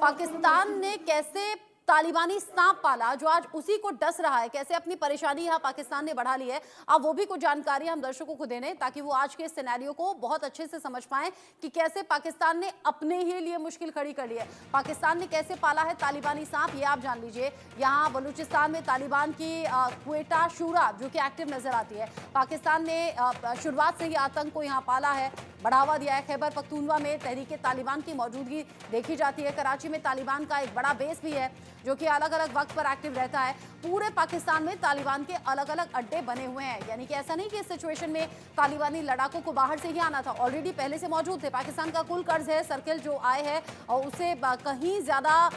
पाकिस्तान ने कैसे तालिबानी सांप पाला जो आज उसी को डस रहा है, कैसे अपनी परेशानी यहां पाकिस्तान ने बढ़ा ली है। अब वो भी कुछ जानकारी हम दर्शकों को देने ताकि वो आज के सिनेरियो को बहुत अच्छे से समझ पाएं कि कैसे पाकिस्तान ने अपने ही लिए मुश्किल खड़ी कर ली है। पाकिस्तान ने कैसे पाला है तालिबानी सांप, ये आप जान लीजिए। यहाँ बलूचिस्तान में तालिबान की क्वेटा शूरा जो कि एक्टिव नजर आती है। पाकिस्तान ने शुरुआत से ही आतंक को यहाँ पाला है, बढ़ावा दिया है। खैबर पख्तूनवा में तहरीके तालिबान की मौजूदगी देखी जाती है। कराची में तालिबान का एक बड़ा बेस भी है जो कि अलग अलग वक्त पर एक्टिव रहता है। पूरे पाकिस्तान में तालिबान के अलग अलग अड्डे बने हुए हैं, यानी कि ऐसा नहीं कि इस सिचुएशन में तालिबानी लड़ाकों को बाहर से ही आना था, ऑलरेडी पहले से मौजूद थे। पाकिस्तान का कुल कर्ज है सर्किल जो आय है और उसे कहीं ज्यादा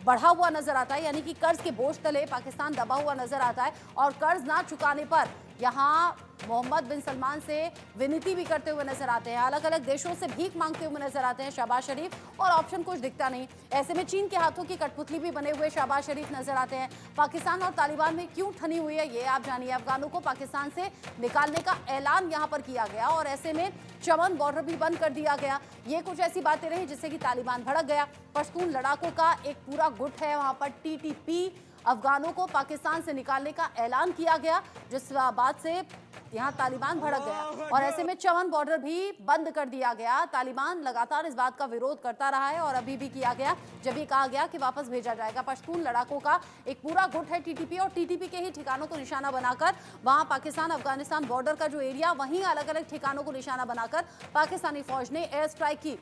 बढ़ा हुआ नजर आता है, यानी कि कर्ज के बोझ तले पाकिस्तान दबा हुआ नजर आता है। और कर्ज ना चुकाने पर यहाँ मोहम्मद बिन सलमान से विनती भी करते हुए नजर आते हैं, अलग अलग देशों से भीख मांगते हुए नजर आते हैं शहबाज शरीफ, और ऑप्शन कुछ दिखता नहीं। ऐसे में चीन के हाथों की कठपुतली भी बने हुए शहबाज शरीफ नजर आते हैं। पाकिस्तान और तालिबान में क्यों ठनी हुई है ये आप जानिए। अफगानों को पाकिस्तान से निकालने का ऐलान यहाँ पर किया गया और ऐसे में चमन बॉर्डर भी बंद कर दिया गया। ये कुछ ऐसी बातें रही जिससे कि तालिबान भड़क गया। पश्तून लड़ाकों का एक पूरा गुट है वहां पर, टीटीपी। अफगानों को पाकिस्तान से निकालने का ऐलान किया गया जिस बात से यहाँ तालिबान भड़क गया और ऐसे में चमन बॉर्डर भी बंद कर दिया गया। तालिबान लगातार इस बात का विरोध करता रहा है और अभी भी किया गया जब ये कहा गया कि वापस भेजा जाएगा। पश्तून लड़ाकों का एक पूरा गुट है टीटीपी, और टीटीपी के ही ठिकानों को निशाना बनाकर वहां पाकिस्तान अफगानिस्तान बॉर्डर का जो एरिया, वहीं अलग अलग ठिकानों को निशाना बनाकर पाकिस्तानी फौज ने एयर स्ट्राइक की।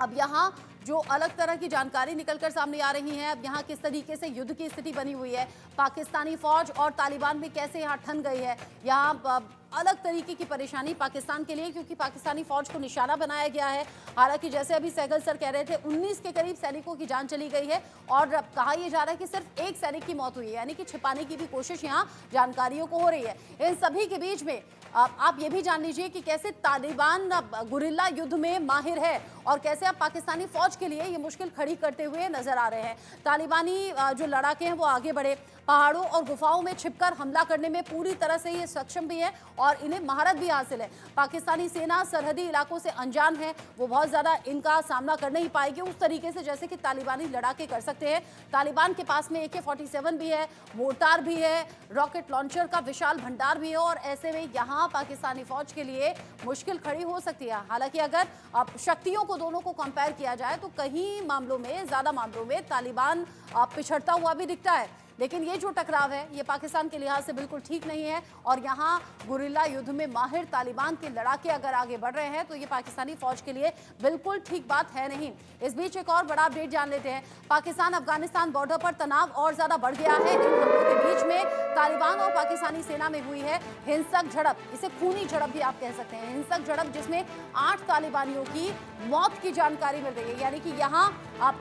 अब यहाँ जो अलग तरह की जानकारी निकलकर सामने आ रही है, अब यहाँ किस तरीके से युद्ध की स्थिति बनी हुई है, पाकिस्तानी फौज और तालिबान में कैसे यहाँ ठन गई है। यहाँ अलग तरीके की परेशानी पाकिस्तान के लिए, क्योंकि पाकिस्तानी फौज को निशाना बनाया गया है। हालांकि जैसे अभी सहगल सर कह रहे थे 19 के करीब सैनिकों की जान चली गई है और कहा यह जा रहा है कि सिर्फ एक सैनिक की मौत हुई है, यानी कि छिपाने की भी कोशिश यहाँ जानकारियों को हो रही है। इन सभी के बीच में आप ये भी जान लीजिए कि कैसे तालिबान गुरिल्ला युद्ध में माहिर है और कैसे अब पाकिस्तानी फौज के लिए ये मुश्किल खड़ी करते हुए नजर आ रहे हैं। तालिबानी जो लड़ाके हैं वो आगे बढ़े, पहाड़ों और गुफाओं में छिपकर हमला करने में पूरी तरह से ये सक्षम भी है और इन्हें महारत भी हासिल है। पाकिस्तानी सेना सरहदी इलाकों से अनजान है, वो बहुत ज्यादा इनका सामना कर नहीं पाएगी उस तरीके से जैसे कि तालिबानी लड़ाके कर सकते हैं। तालिबान के पास में AK-47 भी है, मोर्टार भी है, रॉकेट लॉन्चर का विशाल भंडार भी है और ऐसे में यहाँ पाकिस्तानी फौज के लिए मुश्किल खड़ी हो सकती है। हालांकि अगर शक्तियों को दोनों को कंपेयर किया जाए तो कहीं मामलों में, ज्यादा मामलों में तालिबान पिछड़ता हुआ भी दिखता है, लेकिन ये जो टकराव है ये पाकिस्तान के लिहाज से बिल्कुल ठीक नहीं है और यहाँ गुरिल्ला युद्ध में माहिर तालिबान के लड़ाके अगर आगे बढ़ रहे हैं तो ये पाकिस्तानी फौज के लिए बिल्कुल ठीक बात है नहीं। इस बीच एक और बड़ा अपडेट जान लेते हैं। पाकिस्तान अफगानिस्तान बॉर्डर पर तनाव और ज्यादा बढ़ गया है। इन हमलों के बीच में तालिबान और पाकिस्तानी सेना में हुई है हिंसक झड़प, इसे खूनी झड़प भी आप कह सकते हैं। हिंसक झड़प जिसमें 8 तालिबानियों की मौत की जानकारी मिल रही है, यानी कि यहाँ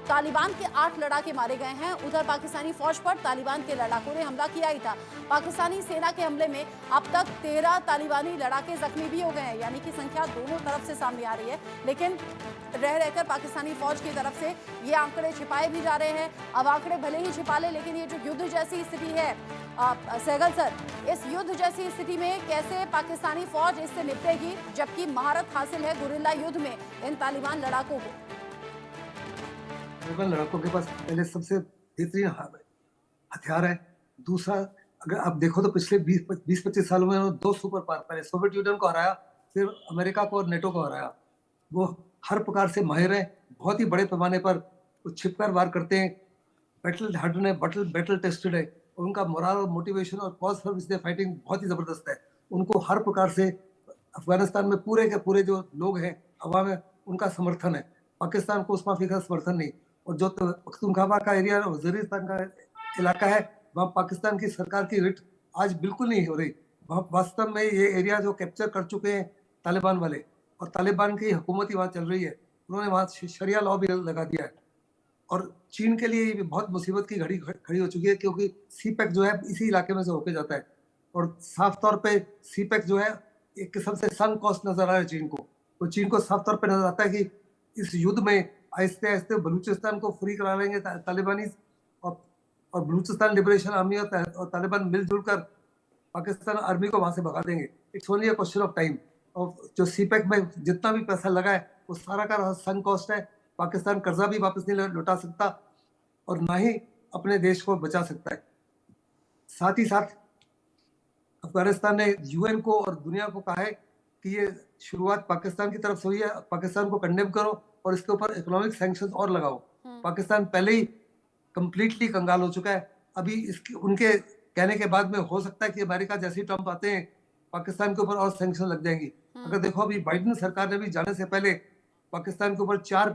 तालिबान के 8 लड़ाके मारे गए हैं। उधर पाकिस्तानी फौज पर तालिबान के लड़ाकों ने हमला किया ही था। पाकिस्तानी सेना के हमले में अब तक 13 तालिबानी लड़ाके जख्मी भी हो गए हैं, यानी कि संख्या दोनों तरफ से सामने आ रही है। लेकिन रह रहकर पाकिस्तानी फौज की तरफ से ये आंकड़े छिपाए भी जा रहे हैं। अब आंकड़े भले ही छिपा ले, लेकिन ये जो युद्ध जैसी स्थिति है सहगल सर, इस युद्ध जैसी स्थिति में कैसे पाकिस्तानी फौज इससे निपटेगी जबकि महारत हासिल है गुरिल्ला युद्ध में इन तालिबान लड़ाकों को। लड़ाकों के पास पहले सबसे बेहतरीन हथियार है। दूसरा, अगर आप देखो तो पिछले 20-25 सालों में 2 सुपर पावर, पहले सोवियत यूनियन को हराया, फिर अमेरिका को और नेटो को हराया। वो हर प्रकार से माहिर है, बहुत ही बड़े पैमाने पर वो छिपकर वार करते हैं। बैटल हार्डन है, बैटल टेस्टेड है, उनका मोरल और मोटिवेशन और cause for which they fighting बहुत ही जबरदस्त है। उनको हर प्रकार से अफगानिस्तान में पूरे के पूरे जो लोग हैं अवाम है उनका समर्थन है, पाकिस्तान को उस माफी का समर्थन नहीं। और जो पख्तूनख्वा का एरिया है, वजीरिस्तान का इलाका है, वहाँ पाकिस्तान की सरकार की हिट आज बिल्कुल नहीं हो रही। वहाँ वास्तव में ये एरिया जो कैप्चर कर चुके हैं तालिबान वाले, और तालिबान की हुकूमत ही वहाँ चल रही है, उन्होंने वहाँ शरिया लॉ भी लगा दिया है। और चीन के लिए बहुत मुसीबत की घड़ी खड़ी हो चुकी है, क्योंकि सीपैक जो है इसी इलाके में से होके जाता है और साफ तौर पे सीपैक जो है एक किस्म से सम कॉस्ट नजर आ रहा है चीन को। तो चीन को साफ तौर पे नजर आता है कि इस युद्ध में आहिस्ते आहिस्ते बलूचिस्तान को फ्री करा लेंगे तालिबानी, और बलूचिस्तान लिबरेशन आर्मी और तालिबान मिलजुल कर पाकिस्तान आर्मी को वहां से भगा देंगे। It's only a question of time. और जो सीपैक में जितना भी पैसा लगा है वो सारा का सम कॉस्ट है, पाकिस्तान कर्जा भी वापस नहीं लौटा सकता और ना ही अपने देश को बचा सकता है। साथ ही साथ अफगानिस्तान ने यूएन को और दुनिया को कहा है कि ये शुरुआत पाकिस्तान की तरफ से हुई है, पाकिस्तान को कंडेम करो और इसके ऊपर इकोनॉमिक सैंक्शंस और लगाओ। पाकिस्तान पहले ही कंप्लीटली कंगाल हो चुका है। अभी इसके उनके कहने के बाद में हो सकता है कि अमेरिका जैसे ही ट्रंप आते हैं पाकिस्तान के ऊपर और सैंक्शन लग जाएंगी। अगर देखो अभी बाइडेन सरकार ने भी जाने से पहले पाकिस्तान के ऊपर 4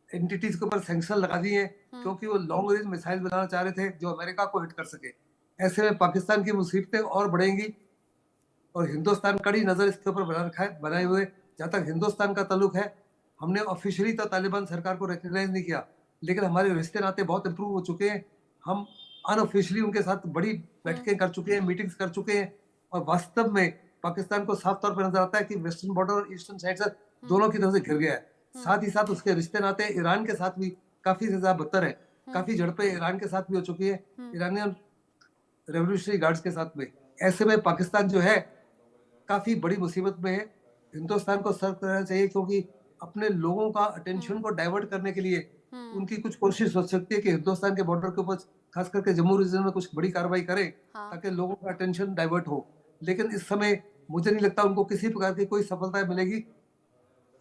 एंटिटीज के ऊपर सैंक्शन लगा दिए हैं क्योंकि वो लॉन्ग रेंज मिसाइल बनाना चाह रहे थे जो अमेरिका को हिट कर सके। ऐसे में पाकिस्तान की मुसीबतें और बढ़ेंगी और हिंदुस्तान कड़ी नजर इसके ऊपर बना रखा है बनाए हुए। जहां तक हिंदुस्तान का ताल्लुक है, हमने ऑफिशियली तो तालिबान सरकार को रिकॉग्नाइज नहीं किया, लेकिन हमारे रिश्ते नाते बहुत इंप्रूव हो चुके हैं। हम अनऑफिशियली उनके साथ बड़ी बैठकें कर चुके हैं, मीटिंग्स कर चुके हैं और वास्तव में पाकिस्तान को साफ तौर पर नजर आता है कि वेस्टर्न बॉर्डर और ईस्टर्न साइड से दोनों की तरफ से घिर गया है। साथ ही साथ उसके रिश्ते नाते ईरान के साथ भी काफी ज्यादा बदतर है। काफी झड़पें ईरान के साथ भी हो चुकी है, ईरानियन रेवोल्यूशनरी गार्ड्स के साथ में। ऐसे में पाकिस्तान जो है काफी बड़ी मुसीबत में है। हिंदुस्तान को सर्व करना चाहिए क्योंकि अपने लोगों का अटेंशन को डाइवर्ट करने के लिए उनकी कुछ कोशिश हो सकती है कि हिंदुस्तान के बॉर्डर के ऊपर खास करके जम्मू रीजन में कुछ बड़ी कार्रवाई करें ताकि लोगों का अटेंशन डाइवर्ट हो। लेकिन इस समय मुझे नहीं लगता उनको किसी प्रकार की कोई सफलता मिलेगी।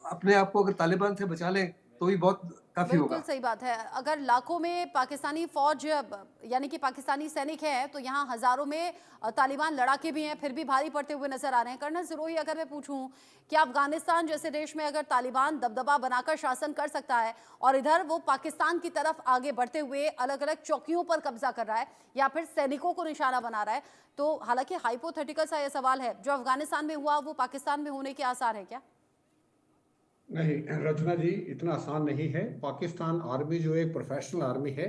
अपने आप को अगर तालिबान से बचा लें तो भी बहुत काफी होगा। बिल्कुल सही बात है। अगर लाखों में पाकिस्तानी फौज यानी कि पाकिस्तानी सैनिक हैं तो यहाँ हजारों में तालिबान लड़ाके भी हैं, फिर भी भारी पड़ते हुए नजर आ रहे हैं। कर्नल सिरोही, अगर मैं पूछूं कि अफगानिस्तान जैसे देश में अगर तालिबान दबदबा बनाकर शासन कर सकता है और इधर वो पाकिस्तान की तरफ आगे बढ़ते हुए अलग अलग चौकियों पर कब्जा कर रहा है या फिर सैनिकों को निशाना बना रहा है, तो हालांकि हाइपोथेटिकल सा यह सवाल है, जो अफगानिस्तान में हुआ वो पाकिस्तान में होने के आसार है क्या? नहीं रचना जी, इतना आसान नहीं है। पाकिस्तान आर्मी जो एक प्रोफेशनल आर्मी है।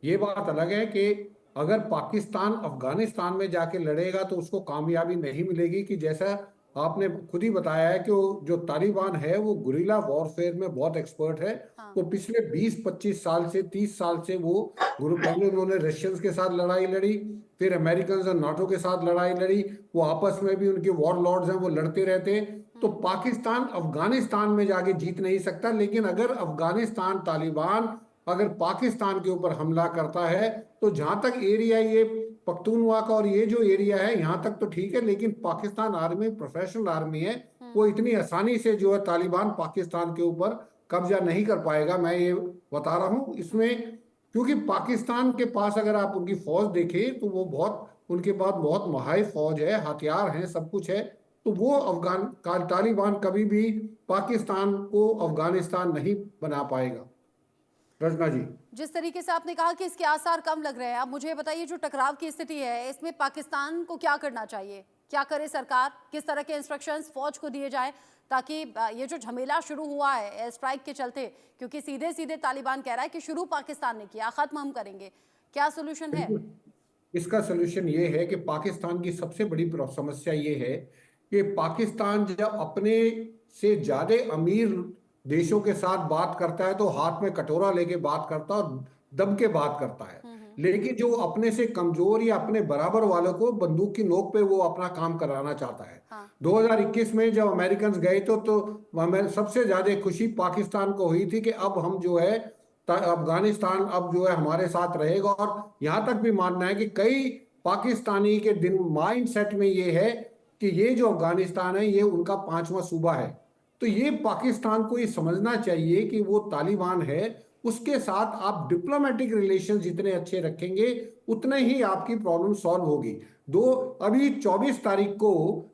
ये बात अलग है कि अगर पाकिस्तान अफगानिस्तान में जाके लड़ेगा तो उसको कामयाबी नहीं मिलेगी कि जैसा आपने खुद ही बताया है कि वो जो तालिबान है वो गुरिल्ला वॉरफेयर में बहुत एक्सपर्ट है। वो पिछले 20-25 साल से 30 साल से वो पहले उन्होंने रशियंस के साथ लड़ाई लड़ी, फिर अमेरिकन और नाटो के साथ लड़ाई लड़ी। वो आपस में भी उनके वॉर लॉर्ड्स हैं, वो लड़ते रहते। तो पाकिस्तान अफगानिस्तान में जाके जीत नहीं सकता। लेकिन अगर अफगानिस्तान तालिबान अगर पाकिस्तान के ऊपर हमला करता है तो जहां तक एरिया ये पख्तूनख्वा का और ये जो एरिया है यहाँ तक तो ठीक है, लेकिन पाकिस्तान आर्मी प्रोफेशनल आर्मी है, वो इतनी आसानी से जो है तालिबान पाकिस्तान के ऊपर कब्जा नहीं कर पाएगा। मैं ये बता रहा हूँ इसमें, क्योंकि पाकिस्तान के पास अगर आप उनकी फौज देखें तो वो उनके पास बहुत महाई फौज है, हथियार हैं, सब कुछ है। तो वो तालिबान कभी भी पाकिस्तान को अफगानिस्तान नहीं बना पाएगा। रचना जी, जिस तरीके से आपने कहा कि इसके आसार कम लग रहे हैं, अब मुझे बताइए जो टकराव की स्थिति है इसमें पाकिस्तान को क्या करना चाहिए, क्या करे सरकार, किस तरह के इंस्ट्रक्शंस फौज को दिए जाएं ताकि ये जो झमेला शुरू हुआ है एयर स्ट्राइक के चलते, क्योंकि सीधे सीधे तालिबान कह रहा है कि शुरू पाकिस्तान ने किया, खत्म हम करेंगे, क्या सोल्यूशन है? इसका सोल्यूशन ये है कि पाकिस्तान की सबसे बड़ी समस्या ये है कि पाकिस्तान जब अपने से ज्यादा अमीर देशों के साथ बात करता है तो हाथ में कटोरा लेके बात करता है और दब के बात करता है। लेकिन जो अपने से कमजोर या अपने बराबर वालों को बंदूक की नोक पे वो अपना काम कराना चाहता है। 2021 में जब अमेरिकन गए तो सबसे ज्यादा खुशी पाकिस्तान को हुई थी कि अब हम जो है अफगानिस्तान अब जो है हमारे साथ रहेगा। और यहां तक भी मानना है कि कई पाकिस्तानी के दिन माइंड सेट में ये है कि ये जो अफगानिस्तान है ये उनका 5वां सूबा है। तो ये पाकिस्तान को ये समझना चाहिए कि वो तालिबान है, उसके साथ आप डिप्लोमेटिक रिलेशन जितने अच्छे रखेंगे उतने ही आपकी प्रॉब्लम सॉल्व होगी। अभी 24 तारीख को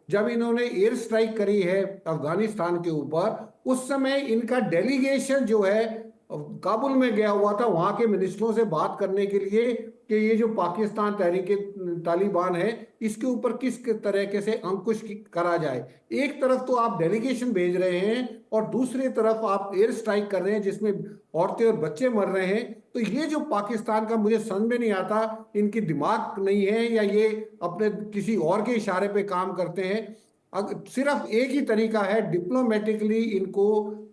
जब इन्होंने एयर स्ट्राइक करी है अफगानिस्तान के ऊपर, उस समय इनका डेलीगेशन जो है काबुल में गया हुआ था वहां के मिनिस्टरों से बात करने के लिए कि ये जो पाकिस्तान तहरीक तालिबान है इसके ऊपर किस तरीके से अंकुश करा जाए। एक तरफ तो आप डेलीगेशन भेज रहे हैं और दूसरी तरफ आप एयर स्ट्राइक कर रहे हैं जिसमें औरतें और बच्चे मर रहे हैं। तो ये जो पाकिस्तान का मुझे समझ में नहीं आता, इनकी दिमाग नहीं है या ये अपने किसी और के इशारे पे काम करते हैं। सिर्फ एक ही तरीका है, डिप्लोमेटिकली इनको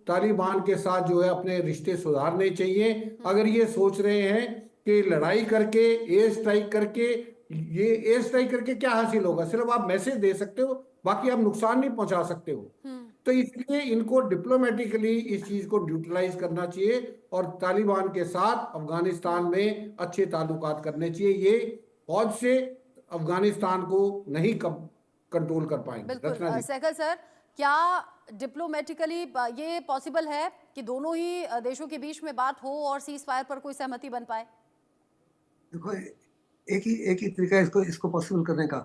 तालिबान के साथ जो है अपने रिश्ते सुधारने चाहिए। अगर ये सोच रहे हैं कि लड़ाई करके एयर स्ट्राइक करके, ये एयर स्ट्राइक करके क्या हासिल होगा? सिर्फ आप मैसेज दे सकते हो, बाकी आप नुकसान नहीं पहुंचा सकते हो। तो इसलिए इनको डिप्लोमेटिकली इस चीज को न्यूट्रलाइज करना चाहिए और तालिबान के साथ अफगानिस्तान में अच्छे ताल्लुकात करने चाहिए। ये फौज से अफगानिस्तान को नहीं कंट्रोल कर पाएंगे। रचना बिल्कुल जी। सहगल सर, क्या डिप्लोमेटिकली ये पॉसिबल है कि दोनों ही देशों के बीच में बात हो और सीज फायर पर कोई सहमति बन पाए? देखो, एक ही तरीका है इसको इसको पॉसिबल करने का।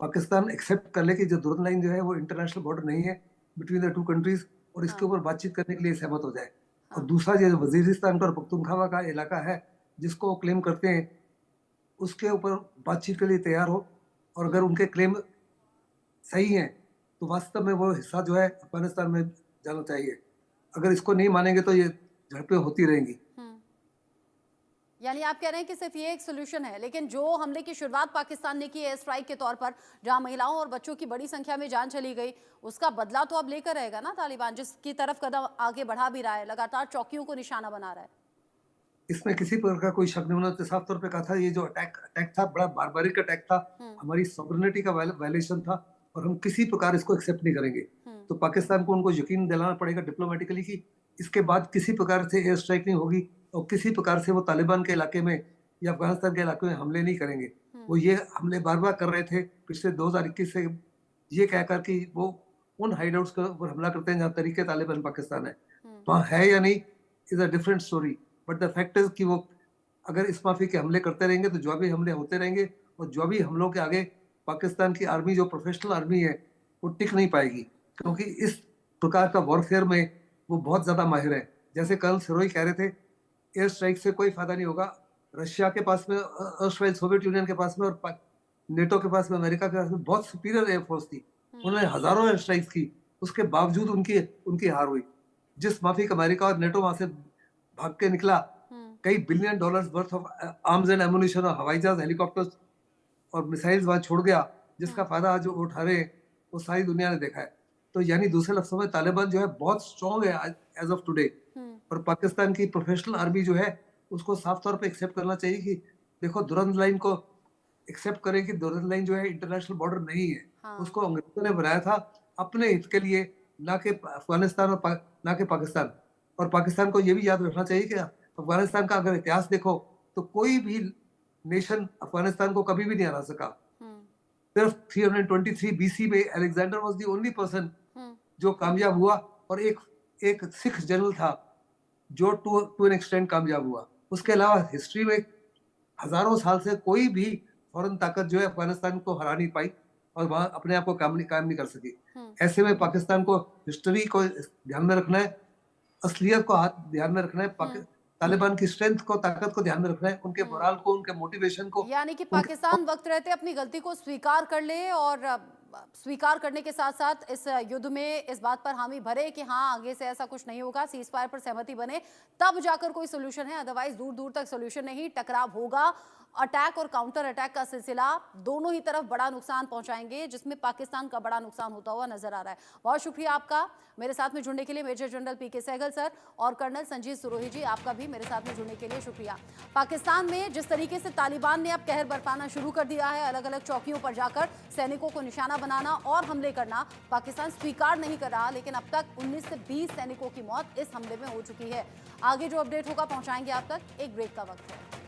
पाकिस्तान एक्सेप्ट कर ले कि जो दुरंत लाइन जो है वो इंटरनेशनल बॉर्डर नहीं है बिटवीन द टू कंट्रीज, और इसके ऊपर बातचीत करने के लिए सहमत हो जाए। और दूसरा जो वजीरिस्तान का और पख्तूनख्वा का इलाका है जिसको वो क्लेम करते हैं, उसके ऊपर बातचीत के लिए तैयार हो, और अगर उनके क्लेम सही हैं तो वास्तव में वो हिस्सा जो है अफगानिस्तान में जाना चाहिए। अगर इसको नहीं मानेंगे तो ये झड़पें होती रहेंगी। यानी आप कह रहे हैं कि सिर्फ ये एक सोल्यूशन है, लेकिन जो हमले की शुरुआत पाकिस्तान ने की एयर स्ट्राइक के तौर पर, जहां महिलाओं और बच्चों की बड़ी संख्या में जान चली गई, उसका बदला तो अब लेकर रहेगा ना तालिबान, जिसकी तरफ कदम आगे बढ़ा भी रहा है, लगातार चौकियों को निशाना बना रहा है। इसमें किसी प्रकार का कोई शक नहीं होना। तो साफ तौर पे कहा था ये जो अटैक था बड़ा बारबारिक अटैक था, हमारी सॉवरेनिटी का वायलेशन था, और हम किसी प्रकार इसको एक्सेप्ट नहीं करेंगे। तो पाकिस्तान को उनको यकीन दिलाना पड़ेगा डिप्लोमेटिकली कि इसके बाद किसी प्रकार से एयर स्ट्राइक नहीं होगी, और किसी प्रकार से वो तालिबान के इलाके में या अफगानिस्तान के इलाके में हमले नहीं करेंगे। वो ये हमले बार बार कर रहे थे पिछले 2021 से, ये कहकर कि वो उन हाइडआउट्स के ऊपर हमला करते हैं जहाँ तरीके तालिबान पाकिस्तान है। वहाँ है या नहीं is a different story, but the fact is कि वो अगर इस माफी के हमले करते रहेंगे तो जो भी हमले होते रहेंगे, और जो भी हमलों के आगे पाकिस्तान की आर्मी जो प्रोफेशनल आर्मी है वो टिक नहीं पाएगी, क्योंकि इस प्रकार का वॉरफेयर में वो बहुत ज्यादा माहिर है। जैसे कर्नल सिरोही कह रहे थे, एयर स्ट्राइक से कोई फायदा नहीं होगा। रशिया के पास में, सोवियत यूनियन के पास में और नेटो के पास में, अमेरिका के पास में बहुत सुपीरियर एयरफोर्स थी, उन्होंने हजारों एयर स्ट्राइक्स की, उसके बावजूद उनकी हार हुई। जिस माफिक अमेरिका और नेटो वहां से भाग के निकला, कई billion dollars worth of arms and ammunition और हवाई जहाज, हेलीकॉप्टर्स और मिसाइल्स वहां छोड़ गया, जिसका फायदा आज वो उठा रहे हैं वो सारी दुनिया ने देखा है। तो यानी दूसरे लफ्जों में तालिबान जो है बहुत स्ट्रॉन्ग है एज ऑफ टुडे, और पाकिस्तान की प्रोफेशनल आर्मी जो है उसको साफ तौर पे एक्सेप्ट करना चाहिए कि देखो, दुरंत लाइन को एक्सेप्ट करें कि दुरंत लाइन जो है इंटरनेशनल बॉर्डर नहीं है। उसको अंग्रेजों ने बनाया था अपने हित के लिए, ना कि अफगानिस्तान और ना कि पाकिस्तान। और पाकिस्तान को ये भी याद रखना चाहिए कि अफगानिस्तान का अगर इतिहास देखो तो कोई भी नेशन अफगानिस्तान को कभी भी नहीं हरा सका। सिर्फ 323 बीसी में Alexander was the only person जो कामयाब हुआ, और एक सिख जनरल था जो टू एन एक्सटेंट कामयाब हुआ। उसके अलावा हिस्ट्री में हजारों साल से कोई भी फॉरेन ताकत जो है अफगानिस्तान को हरा नहीं पाई, और वहां अपने आप को कायम नहीं कर सकी। ऐसे में पाकिस्तान को हिस्ट्री को ध्यान में रखना है, असलियत को ध्यान में रखना है, तालिबान की स्ट्रेंथ को, ताकत को ध्यान में रखना है, उनके मोराल को, उनके मोटिवेशन को। यानी कि पाकिस्तान वक्त रहते अपनी गलती को स्वीकार कर ले, और स्वीकार करने के साथ साथ इस युद्ध में इस बात पर हामी भरे कि हाँ आगे से ऐसा कुछ नहीं होगा, सीज फायर पर सहमति बने, तब जाकर कोई सोल्यूशन है, अदरवाइज दूर दूर तक सोल्यूशन नहीं, टकराव होगा। अटैक और काउंटर अटैक का सिलसिला दोनों ही तरफ बड़ा नुकसान पहुंचाएंगे, जिसमें पाकिस्तान का बड़ा नुकसान होता हुआ नजर आ रहा है। बहुत शुक्रिया आपका मेरे साथ में जुड़ने के लिए, मेजर जनरल पीके सहगल सर, और कर्नल संजीव सिरोही जी, आपका भी मेरे साथ में जुड़ने के लिए शुक्रिया। पाकिस्तान में जिस तरीके से तालिबान ने अब कहर बरपाना शुरू कर दिया है, अलग अलग चौकियों पर जाकर सैनिकों को निशाना बनाना और हमले करना, पाकिस्तान स्वीकार नहीं कर रहा, लेकिन अब तक 19 से 20 सैनिकों की मौत इस हमले में हो चुकी है। आगे जो अपडेट होगा पहुंचाएंगे आप तक। एक ब्रेक का वक्त है।